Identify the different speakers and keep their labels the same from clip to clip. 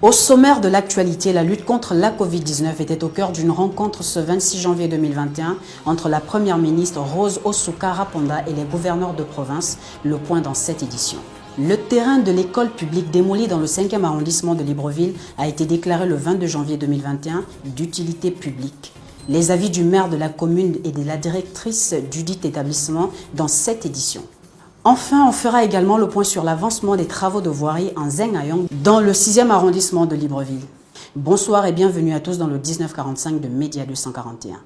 Speaker 1: Au sommaire de l'actualité, la lutte contre la Covid-19 était au cœur d'une rencontre ce 26 janvier 2021 entre la première ministre Rose Osuka-Raponda et les gouverneurs de province, le point dans cette édition. Le terrain de l'école publique démolie dans le 5e arrondissement de Libreville a été déclaré le 22 janvier 2021 d'utilité publique. Les avis du maire de la commune et de la directrice du dit établissement dans cette édition. Enfin, on fera également le point sur l'avancement des travaux de voirie en Zengayong dans le 6e arrondissement de Libreville. Bonsoir et bienvenue à tous dans le 1945 de Média 241.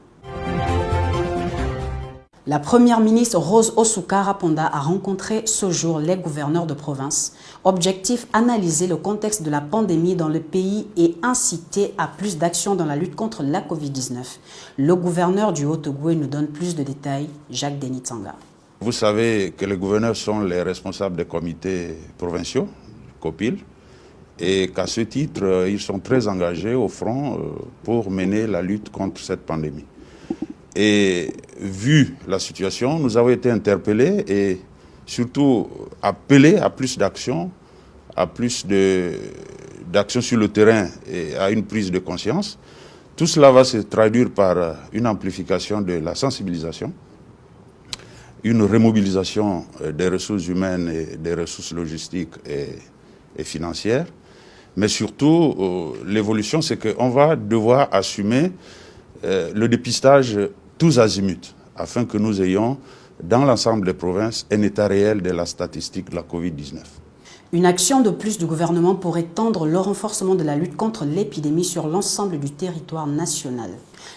Speaker 1: La première ministre Rose Osuka-Raponda a rencontré ce jour les gouverneurs de province. Objectif, analyser le contexte de la pandémie dans le pays et inciter à plus d'actions dans la lutte contre la Covid-19. Le gouverneur du Haut-Ogooué nous donne plus de détails, Jacques Denis Tsanga.
Speaker 2: Vous savez que les gouverneurs sont les responsables des comités provinciaux, COPIL, et qu'à ce titre, ils sont très engagés au front pour mener la lutte contre cette pandémie. Et vu la situation, nous avons été interpellés et surtout appelés à plus d'actions, à plus d'actions sur le terrain et à une prise de conscience. Tout cela va se traduire par une amplification de la sensibilisation, une remobilisation des ressources humaines et des ressources logistiques et financières. Mais surtout, l'évolution, c'est qu'on va devoir assumer le dépistage tous azimuts, afin que nous ayons, dans l'ensemble des provinces, un état réel de la statistique de la Covid-19.
Speaker 1: Une action de plus du gouvernement pour étendre le renforcement de la lutte contre l'épidémie sur l'ensemble du territoire national.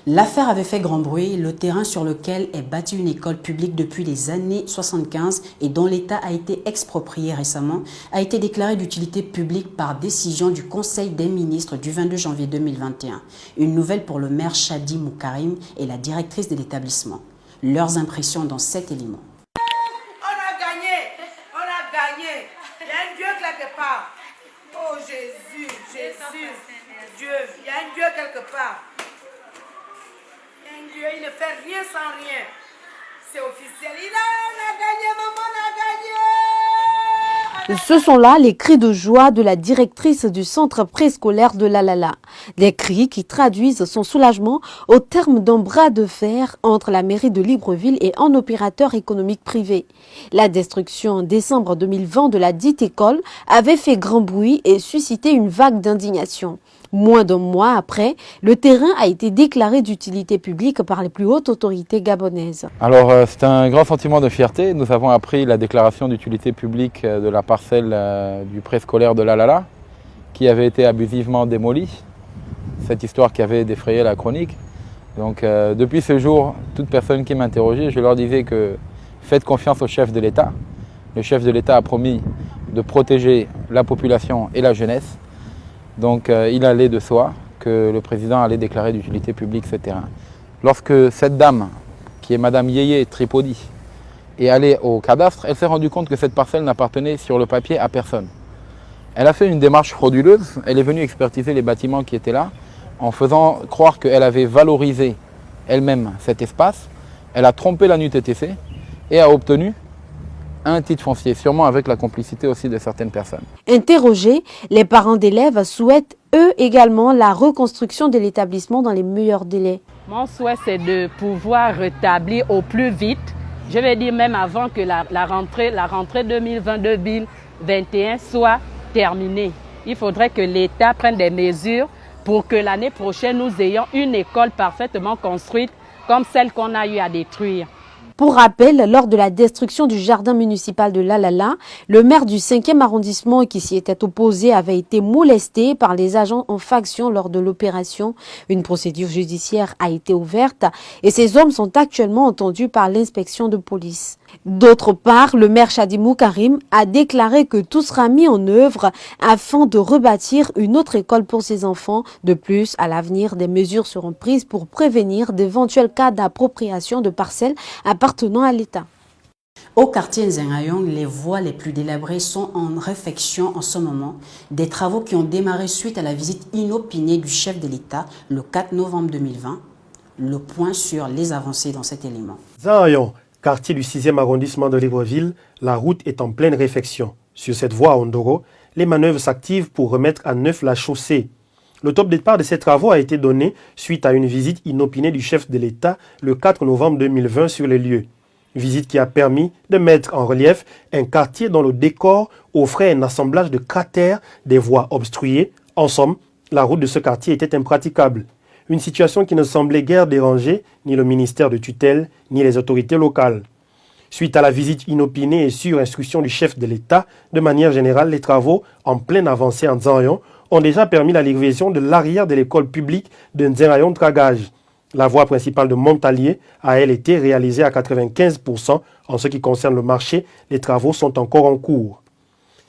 Speaker 1: L'affaire avait fait grand bruit. Le terrain sur lequel est bâtie une école publique depuis les années 75 et dont l'État a été exproprié récemment, a été déclaré d'utilité publique par décision du Conseil des ministres du 22 janvier 2021. Une nouvelle pour le maire Chadi Moukarim et la directrice de l'établissement. Leurs impressions dans cet élément.
Speaker 3: Oh Jésus, Dieu, il y a un Dieu quelque part. Il y a un Dieu, il ne fait rien sans rien. C'est officiel. On a gagné, maman, on a gagné.
Speaker 4: Ce sont là les cris de joie de la directrice du centre préscolaire de Lalala. Des cris qui traduisent son soulagement au terme d'un bras de fer entre la mairie de Libreville et un opérateur économique privé. La destruction en décembre 2020 de la dite école avait fait grand bruit et suscité une vague d'indignation. Moins d'un mois après, le terrain a été déclaré d'utilité publique par les plus hautes autorités gabonaises.
Speaker 5: Alors c'est un grand sentiment de fierté. Nous avons appris la déclaration d'utilité publique de la parcelle du préscolaire de Lalala qui avait été abusivement démolie. Cette histoire qui avait défrayé la chronique. Donc depuis ce jour, toute personne qui m'interrogeait, je leur disais que faites confiance au chef de l'État. Le chef de l'État a promis de protéger la population et la jeunesse. Donc il allait de soi que le président allait déclarer d'utilité publique ce terrain. Lorsque cette dame, qui est Madame Yeye Tripodi, est allée au cadastre, elle s'est rendue compte que cette parcelle n'appartenait sur le papier à personne. Elle a fait une démarche frauduleuse, elle est venue expertiser les bâtiments qui étaient là, en faisant croire qu'elle avait valorisé elle-même cet espace. Elle a trompé la NUTTC et a obtenu un titre foncier, sûrement avec la complicité aussi de certaines personnes.
Speaker 4: Interrogés, les parents d'élèves souhaitent eux également la reconstruction de l'établissement dans les meilleurs délais.
Speaker 6: Mon souhait, c'est de pouvoir rétablir au plus vite, je vais dire même avant que la rentrée 2020-2021 soit terminée. Il faudrait que l'État prenne des mesures pour que l'année prochaine, nous ayons une école parfaitement construite comme celle qu'on a eu à détruire.
Speaker 4: Pour rappel, lors de la destruction du jardin municipal de Lalala, le maire du 5e arrondissement qui s'y était opposé avait été molesté par les agents en faction lors de l'opération. Une procédure judiciaire a été ouverte et ces hommes sont actuellement entendus par l'inspection de police. D'autre part, le maire Chadi Moukarim a déclaré que tout sera mis en œuvre afin de rebâtir une autre école pour ses enfants. De plus, à l'avenir, des mesures seront prises pour prévenir d'éventuels cas d'appropriation de parcelles appartenant à l'État.
Speaker 1: Au quartier Nzengayong, les voies les plus délabrées sont en réfection en ce moment. Des travaux qui ont démarré suite à la visite inopinée du chef de l'État le 4 novembre 2020. Le point sur les avancées dans cet élément.
Speaker 7: Nzengayong, quartier du 6e arrondissement de Libreville, la route est en pleine réfection. Sur cette voie à Ondoro, les manœuvres s'activent pour remettre à neuf la chaussée. Le top départ de ces travaux a été donné suite à une visite inopinée du chef de l'État le 4 novembre 2020 sur les lieux. Visite qui a permis de mettre en relief un quartier dont le décor offrait un assemblage de cratères, des voies obstruées. En somme, la route de ce quartier était impraticable. Une situation qui ne semblait guère déranger ni le ministère de tutelle ni les autorités locales. Suite à la visite inopinée et sur instruction du chef de l'État, de manière générale, les travaux en pleine avancée en Nzanrayon ont déjà permis la livraison de l'arrière de l'école publique de Nzanrayon Tragage. La voie principale de Montalier a, elle, été réalisée à 95%. En ce qui concerne le marché, les travaux sont encore en cours.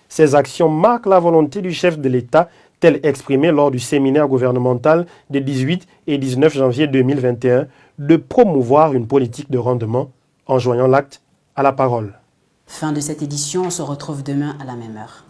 Speaker 7: Ces actions marquent la volonté du chef de l'État, telle exprimée lors du séminaire gouvernemental des 18 et 19 janvier 2021, de promouvoir une politique de rendement en joignant l'acte à la parole.
Speaker 1: Fin de cette édition, on se retrouve demain à la même heure.